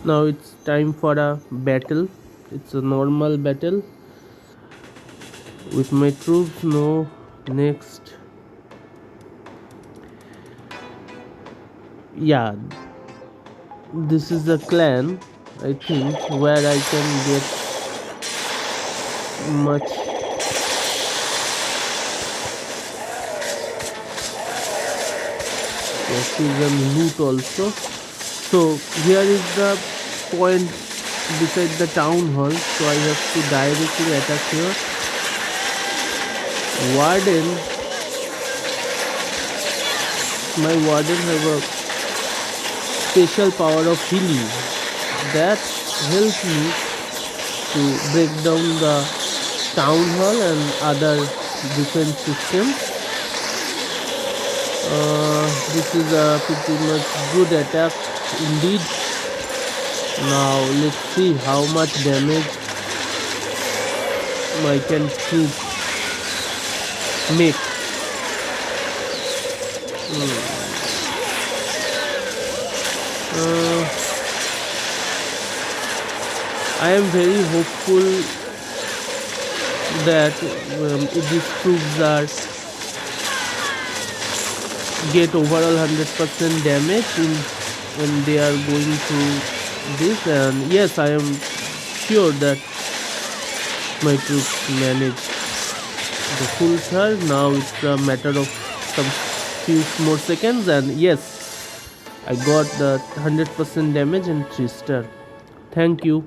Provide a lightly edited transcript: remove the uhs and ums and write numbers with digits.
Now it's time for a battle. It's a normal battle with my troops. No, next. Yeah, this is a clan, I think, where I can get much precision loot also. So here is the point beside the town hall, so I have to directly attack here. Warden, my warden have a special power of healing that helps me to break down the town hall and other defense systems. This is a pretty much good attack indeed. Now let's see how much damage my can troop make. I am very hopeful that these troops are get overall 100% damage when they are going through this, and yes, I am sure that my troops manage the full charge. Now it's a matter of some few more seconds, and yes, I got the 100% damage and 3 star. Thank you.